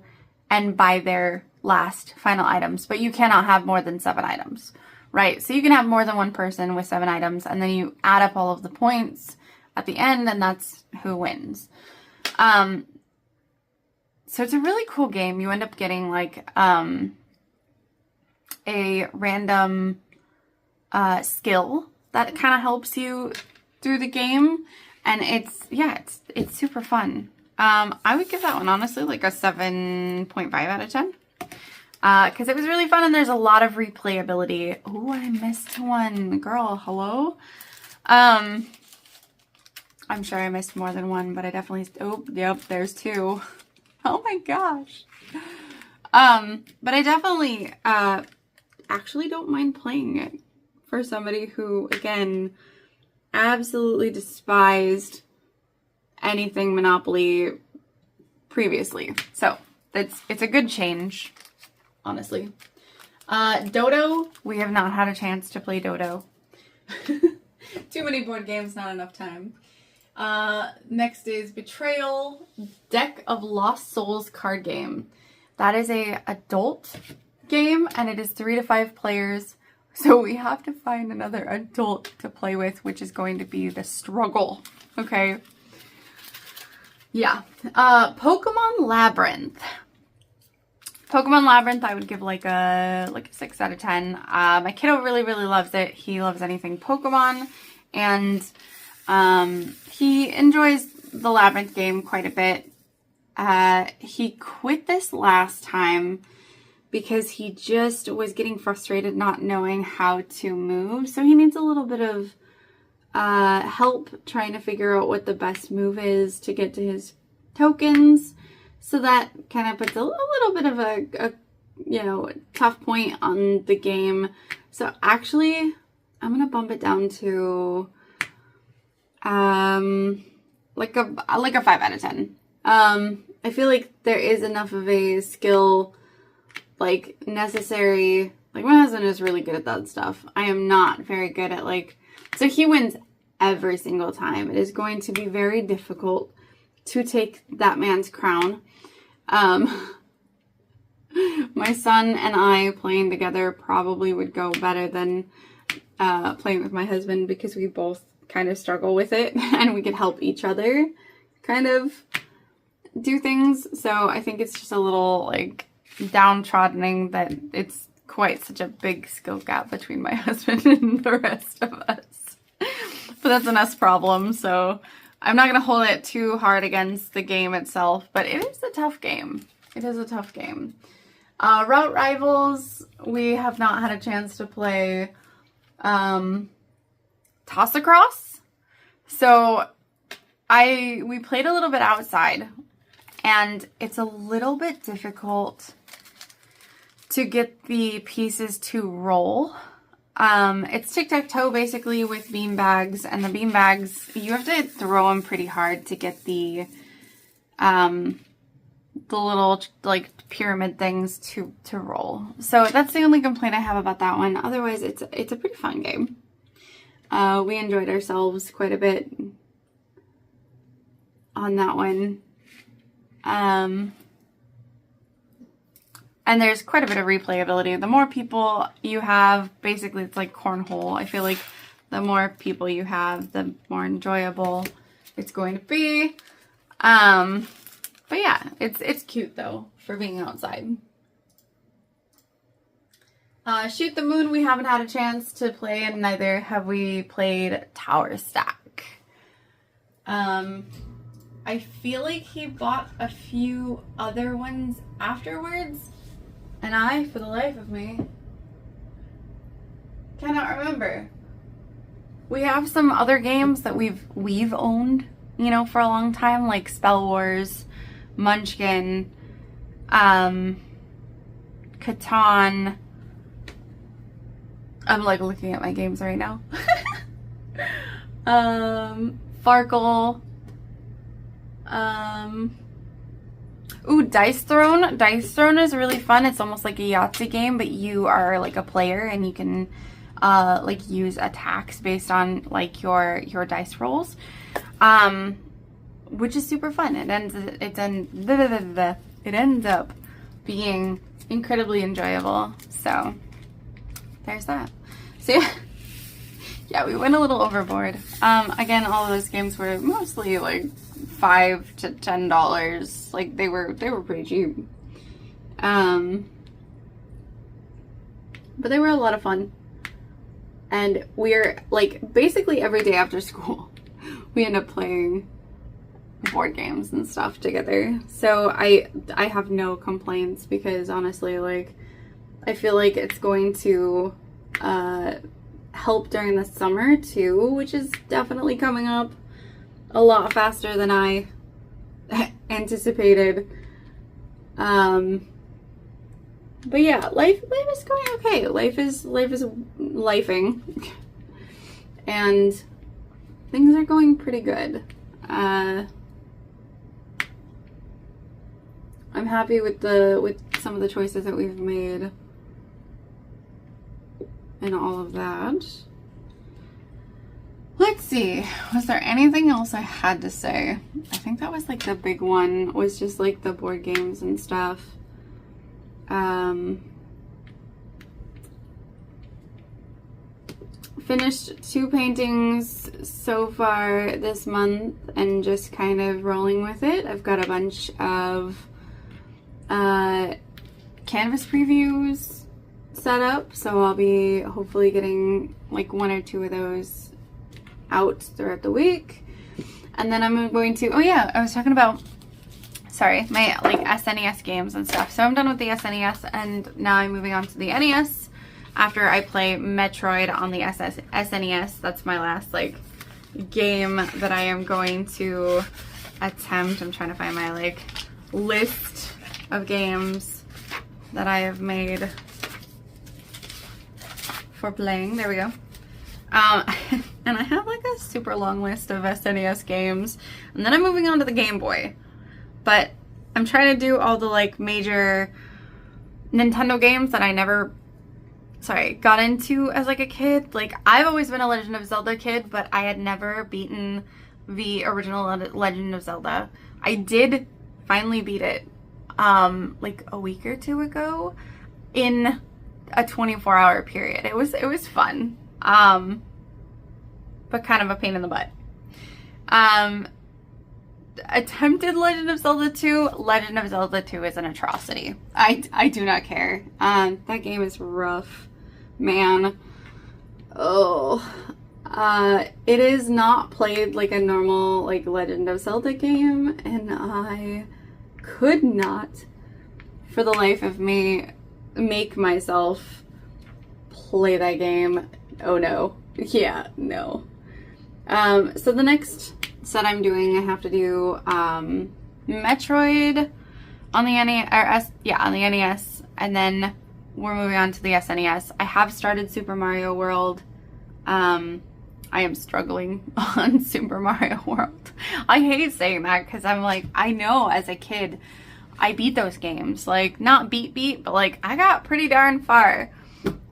and buy their last final items. But you cannot have more than 7 items, right? So you can have more than one person with 7 items, and then you add up all of the points at the end, and that's who wins. So it's a really cool game. You end up getting like a random skill that kind of helps you through the game, and it's super fun. I would give that one honestly like a 7.5 out of 10. Because it was really fun, and there's a lot of replayability. Oh, I missed one. Girl, hello? I'm sure I missed more than one, but I definitely... Oh, yep, there's 2. Oh my gosh. But I definitely actually don't mind playing it for somebody who, again, absolutely despised anything Monopoly previously. So, it's a good change, honestly. Dodo, we have not had a chance to play Dodo. Too many board games, not enough time. Next is Betrayal, Deck of Lost Souls card game. That is a adult game, and it is 3 to 5 players. So we have to find another adult to play with, which is going to be the struggle. Okay. Yeah. Pokemon Labyrinth. Pokemon Labyrinth, I would give like a 6 out of 10. My kiddo really, really loves it. He loves anything Pokemon, and he enjoys the Labyrinth game quite a bit. He quit this last time because he just was getting frustrated not knowing how to move. So he needs a little bit of help trying to figure out what the best move is to get to his tokens. So that kind of puts a little bit of a tough point on the game. So actually, I'm going to bump it down to like a 5 out of 10. I feel like there is enough of a skill, like, necessary. Like, my husband is really good at that stuff. I am not very good at, like, so he wins every single time. It is going to be very difficult to take that man's crown. My son and I playing together probably would go better than playing with my husband because we both kind of struggle with it and we could help each other kind of do things. So I think it's just a little like downtroddening that it's quite such a big skill gap between my husband and the rest of us. But that's an us problem, so I'm not going to hold it too hard against the game itself, but it is a tough game. It is a tough game. Route Rivals, we have not had a chance to play Toss Across. So we played a little bit outside, and it's a little bit difficult to get the pieces to roll. It's tic-tac-toe basically with bean bags, and the bean bags, you have to throw them pretty hard to get the little like pyramid things to roll. So that's the only complaint I have about that one. Otherwise, it's a pretty fun game. We enjoyed ourselves quite a bit on that one. And there's quite a bit of replayability. The more people you have, basically it's like cornhole. I feel like the more people you have, the more enjoyable it's going to be. But yeah, it's cute though for being outside. Shoot the Moon, we haven't had a chance to play, and neither have we played Tower Stack. I feel like he bought a few other ones afterwards, and I, for the life of me, cannot remember. We have some other games that we've owned, you know, for a long time, like Spell Wars, Munchkin, Catan. I'm like looking at my games right now. Farkle. Ooh, Dice Throne. Dice Throne is really fun. It's almost like a Yahtzee game, but you are like a player and you can like use attacks based on like your dice rolls, which is super fun. It ends up being incredibly enjoyable. So there's that. So yeah, we went a little overboard. Again, all of those games were mostly like $5 to $10. Like they were pretty cheap. But they were a lot of fun. And we're like basically every day after school, we end up playing board games and stuff together. So I have no complaints because honestly, like I feel like it's going to help during the summer too, which is definitely coming up a lot faster than I anticipated. But yeah, life is going okay. Life is lifing, and things are going pretty good. I'm happy with some of the choices that we've made and all of that. Let's see, was there anything else I had to say? I think that was like the big one, was just like the board games and stuff. Finished 2 paintings so far this month and just kind of rolling with it. I've got a bunch of canvas previews set up, so I'll be hopefully getting like 1 or 2 of those out throughout the week. And then I'm going to, oh yeah, I was talking about, sorry, my like SNES games and stuff. So I'm done with the SNES and now I'm moving on to the NES after I play Metroid on the SNES. That's my last like game that I am going to attempt. I'm trying to find my like list of games that I have made for playing. There we go. And I have like a super long list of SNES games, and then I'm moving on to the Game Boy. But I'm trying to do all the like major Nintendo games that I never, got into as like a kid. Like I've always been a Legend of Zelda kid, but I had never beaten the original Legend of Zelda. I did finally beat it like a week or 2 ago in a 24-hour period. It was fun. but kind of a pain in the butt. Attempted Legend of Zelda 2. Legend of Zelda 2 is an atrocity. I do not care. That game is rough, man. Oh, it is not played like a normal like Legend of Zelda game, and I could not, for the life of me, make myself play that game. Oh no. Yeah, no. So the next set I'm doing, I have to do Metroid on the NES, on the NES, and then we're moving on to the SNES. I have started Super Mario World. I am struggling on Super Mario World. I hate saying that because I'm like, I know as a kid I beat those games. Like, not beat, but like I got pretty darn far.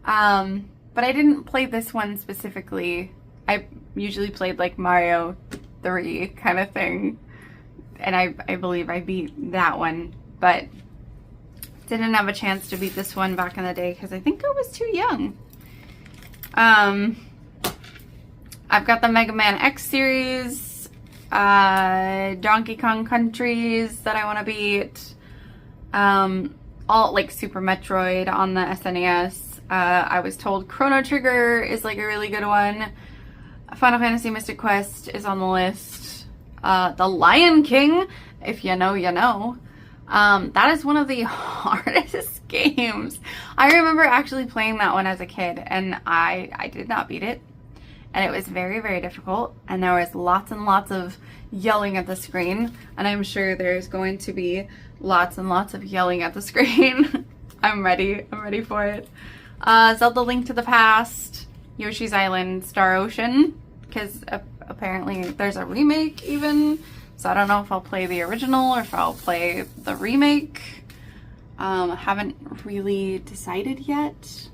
But I didn't play this one specifically. I usually played like Mario 3 kind of thing, and I believe I beat that one, but didn't have a chance to beat this one back in the day because I think I was too young. I've got the Mega Man X series, Donkey Kong Countries that I want to beat, all like Super Metroid on the SNES. I was told Chrono Trigger is like a really good one. Final Fantasy Mystic Quest is on the list. The Lion King, if you know, you know. That is one of the hardest games. I remember actually playing that one as a kid, and I did not beat it. And it was very, very difficult. And there was lots and lots of yelling at the screen. And I'm sure there's going to be lots and lots of yelling at the screen. I'm ready. I'm ready for it. Zelda Link to the Past, Yoshi's Island, Star Ocean, because apparently there's a remake even, so I don't know if I'll play the original or if I'll play the remake. Haven't really decided yet.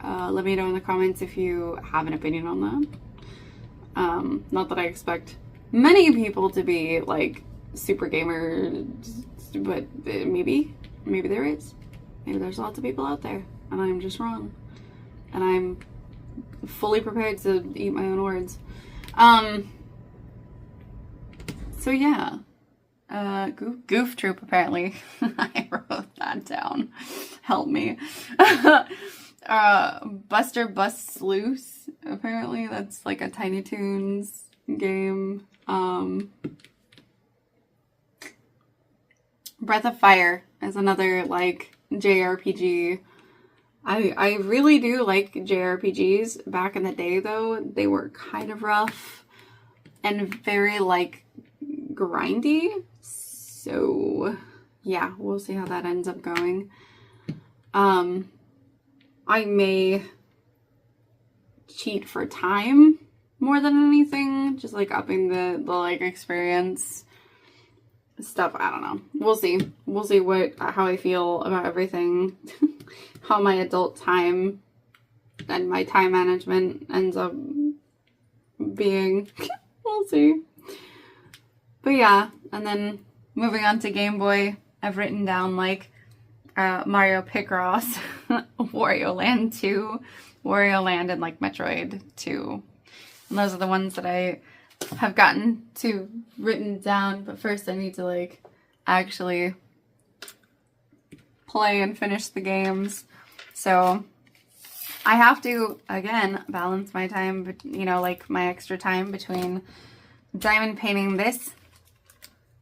Let me know in the comments if you have an opinion on that. Not that I expect many people to be like super gamers, but maybe there is. Maybe there's lots of people out there and I'm just wrong, and I'm fully prepared to eat my own words. So yeah, Goof Troop apparently. I wrote that down. Help me. Buster Busts Loose. Apparently that's like a Tiny Toons game. Breath of Fire is another like JRPG. I really do like JRPGs. Back in the day, though, they were kind of rough and very, like, grindy. So, yeah, we'll see how that ends up going. I may cheat for time more than anything. Just, like, upping the like, experience stuff. I don't know. We'll see. We'll see how I feel about everything. How my adult time and my time management ends up being. We'll see. But yeah, and then moving on to Game Boy, I've written down like Mario Picross, Wario Land 2, Wario Land, and like Metroid 2. And those are the ones that I have gotten to written down, but first I need to like actually play and finish the games. So I have to, again, balance my time, but you know, like my extra time between diamond painting this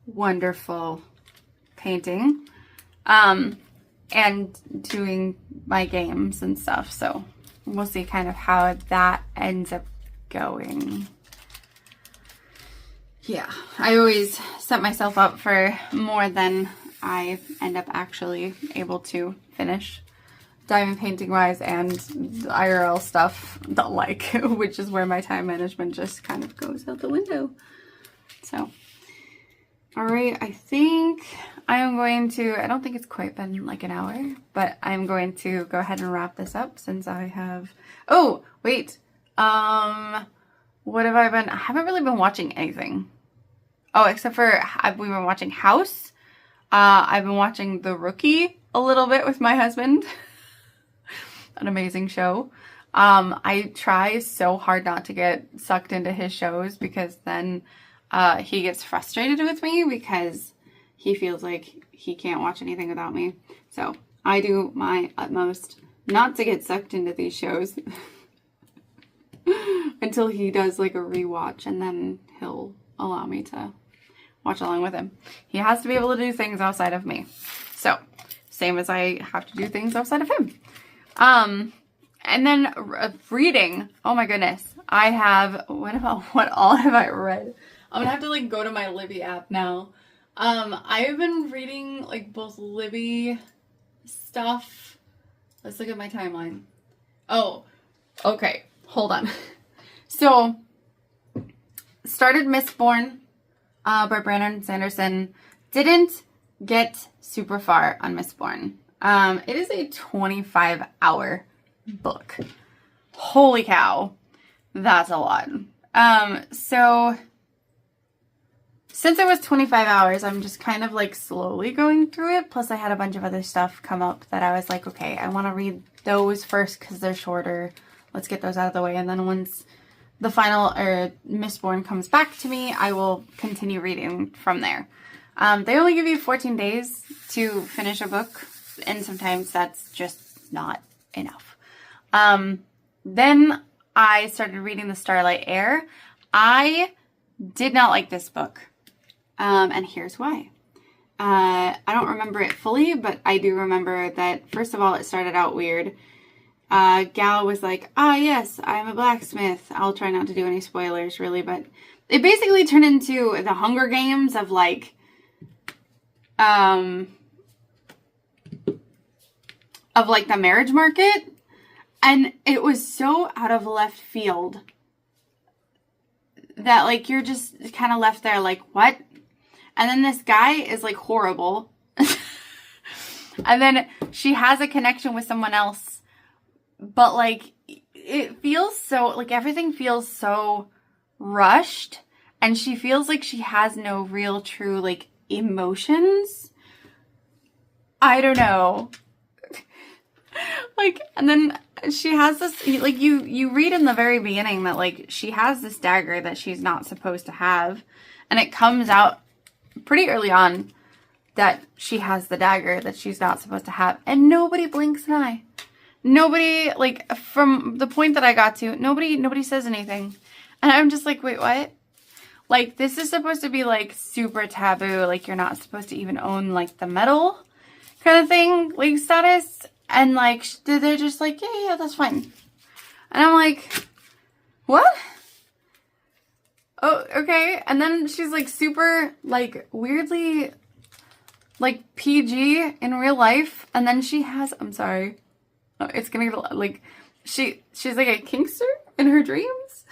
wonderful painting, and doing my games and stuff. So we'll see kind of how that ends up going. Yeah, I always set myself up for more than I end up actually able to finish, diamond painting wise and IRL stuff, which is where my time management just kind of goes out the window. So, all right, I think I am going to, I don't think it's quite been like an hour, but I'm going to go ahead and wrap this up since I have, oh, wait, what have I been, I haven't really been watching anything. Oh, except for we've been watching House. I've been watching The Rookie a little bit with my husband. An amazing show. I try so hard not to get sucked into his shows because then he gets frustrated with me because he feels like he can't watch anything without me. So I do my utmost not to get sucked into these shows until he does like a rewatch, and then he'll allow me to watch along with him. He has to be able to do things outside of me. So same as I have to do things outside of him. And then reading. Oh my goodness. I have, what all have I read? I'm gonna have to like go to my Libby app now. I've been reading like both Libby stuff. Let's look at my timeline. Oh, okay. Hold on. So, started Mistborn by Brandon Sanderson. Didn't get super far on Mistborn. It is a 25-hour book. Holy cow. That's a lot. So since it was 25 hours, I'm just kind of like slowly going through it. Plus I had a bunch of other stuff come up that I was like, okay, I want to read those first because they're shorter. Let's get those out of the way. And then once the final or Mistborn comes back to me, I will continue reading from there. They only give you 14 days to finish a book, and sometimes that's just not enough. Then I started reading The Starlight Heir. I did not like this book, and here's why. I don't remember it fully, but I do remember that, first of all, it started out weird. Gal was like, yes, I'm a blacksmith. I'll try not to do any spoilers, really, but it basically turned into the Hunger Games of, like, the marriage market. And it was so out of left field that, like, you're just kind of left there like, what? And then this guy is, like, horrible. And then she has a connection with someone else. But, like, it feels so, like, everything feels so rushed. And she feels like she has no real, true, like, emotions. I don't know. Like, and then she has this, like, you read in the very beginning that, like, she has this dagger that she's not supposed to have. And it comes out pretty early on that she has the dagger that she's not supposed to have. And nobody blinks an eye. Nobody, like, from the point that I got to, nobody says anything. And I'm just like, wait, what? Like, this is supposed to be, like, super taboo. Like, you're not supposed to even own, like, the metal kind of thing, like, status. And, like, they're just like, yeah, that's fine. And I'm like, what? Oh, okay. And then she's, like, super, like, weirdly, like, PG in real life. And then she has, I'm sorry. Oh, it's gonna get, like, she's like a kinkster in her dreams.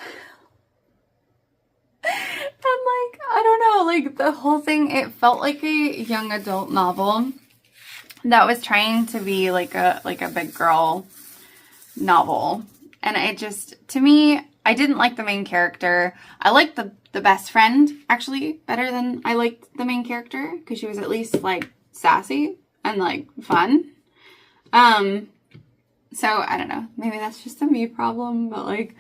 And, like, I don't know, like, the whole thing, it felt like a young adult novel that was trying to be like a big girl novel. And it just, to me, I didn't like the main character. I liked the best friend, actually, better than I liked the main character, because she was at least, like, sassy and, like, fun. So, I don't know. Maybe that's just a me problem, but, like,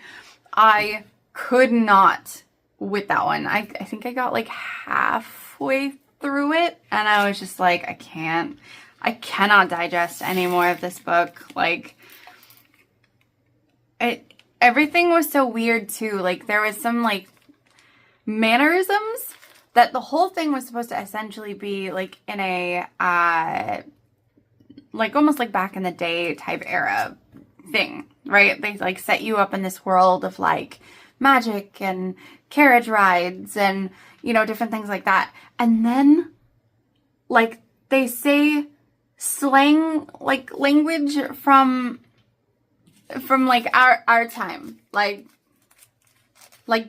I could not with that one. I think I got, like, halfway through it, and I was just like, I cannot digest any more of this book. Like, everything was so weird, too. Like, there was some, like, mannerisms that the whole thing was supposed to essentially be, like, in a, like, almost like back in the day type era thing, right? They, like, set you up in this world of, like, magic and carriage rides and, you know, different things like that. And then, like, they say slang, like, language from like, our time. Like,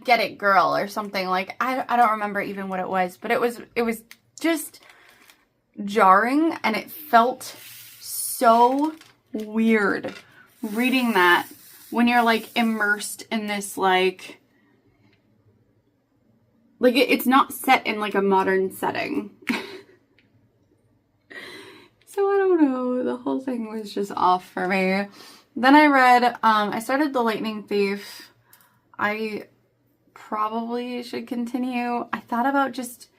get it, girl, or something. Like, I don't remember even what it was, but it was just jarring, and it felt so weird reading that when you're, like, immersed in this, like it's not set in, like, a modern setting. So I don't know, the whole thing was just off for me. Then I read, I started The Lightning Thief. I probably should continue. I thought about just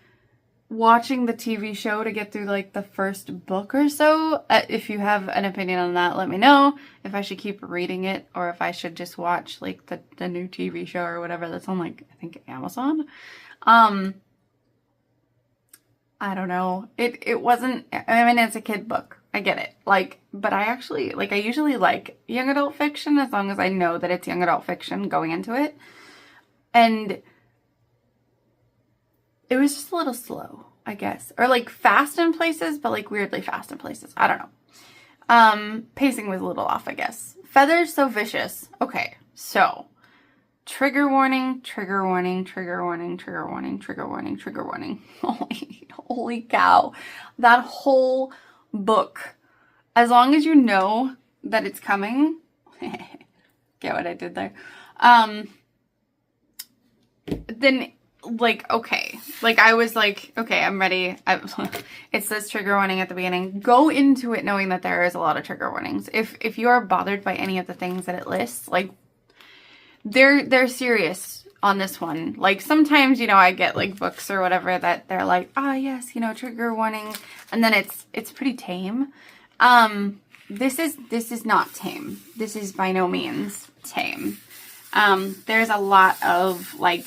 watching the TV show to get through like the first book or so. If you have an opinion on that, let me know. If I should keep reading it or if I should just watch like the new TV show or whatever that's on like, I think Amazon. I don't know. It wasn't, I mean, it's a kid book. I get it. Like, but I actually, like, I usually like young adult fiction as long as I know that it's young adult fiction going into it. And it was just a little slow, I guess. Or like fast in places, but like weirdly fast in places. I don't know. Pacing was a little off, I guess. Feathers So Vicious. Okay, so trigger warning, trigger warning, trigger warning, trigger warning, trigger warning, trigger warning. Holy cow. That whole book, as long as you know that it's coming, get what I did there? Then like, okay, like I was like, okay, I'm ready. It says trigger warning at the beginning. Go into it knowing that there is a lot of trigger warnings. If you are bothered by any of the things that it lists, like they're serious on this one. Like sometimes, you know, I get like books or whatever that they're like, ah, yes, you know, trigger warning, and then it's pretty tame. This is not tame. This is by no means tame. There's a lot of like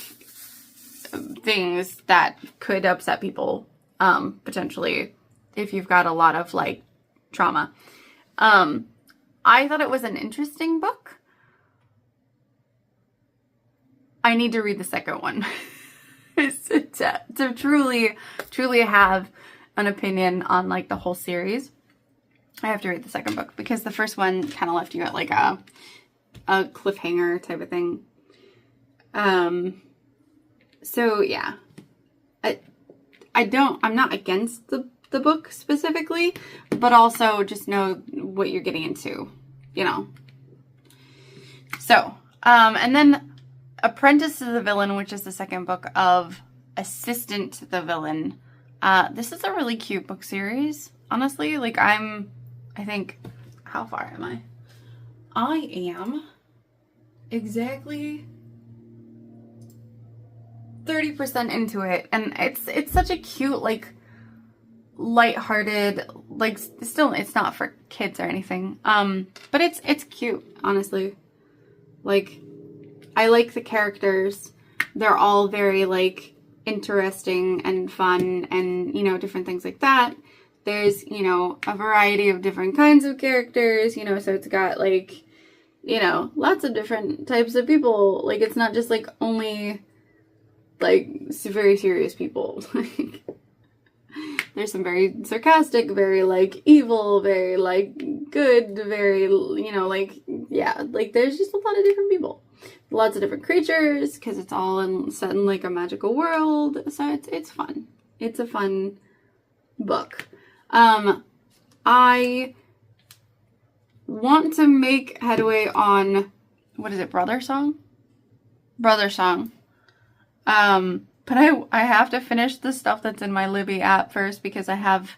things that could upset people, potentially if you've got a lot of like trauma. I thought it was an interesting book. I need to read the second one to truly have an opinion on like the whole series. I have to read the second book because the first one kind of left you at like a cliffhanger type of thing. So yeah, I'm not against the book specifically, but also just know what you're getting into, you know. So, and then Apprentice to the Villain, which is the second book of Assistant to the Villain. This is a really cute book series, honestly. Like I think, how far am I? I am exactly 30% into it, and it's such a cute, like, lighthearted, like, still, it's not for kids or anything, but it's cute, honestly. Like, I like the characters. They're all very, like, interesting and fun and, you know, different things like that. There's, you know, a variety of different kinds of characters, you know, so it's got, like, you know, lots of different types of people. Like, it's not just, like, only, like, very serious people. Like, there's some very sarcastic, very, like, evil, very, like, good, very, you know, like, yeah, like, there's just a lot of different people. Lots of different creatures, because it's all set in, like, a magical world, so it's fun. It's a fun book. I want to make headway on, what is it, Brother Song? Brother Song. But I have to finish the stuff that's in my Libby app first because I have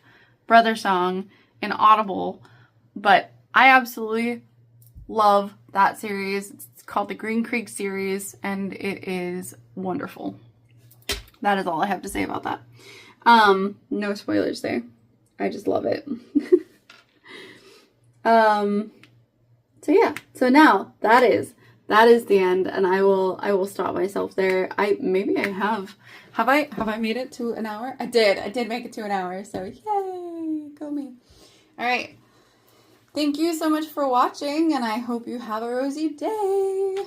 Brother Song in Audible, but I absolutely love that series. It's called the Green Creek series, and it is wonderful. That is all I have to say about that. No spoilers there. I just love it. So yeah, so now that is the end, and I will stop myself there. Maybe I have I made it to an hour? I did make it to an hour, so yay, go me. All right. Thank you so much for watching, and I hope you have a rosy day.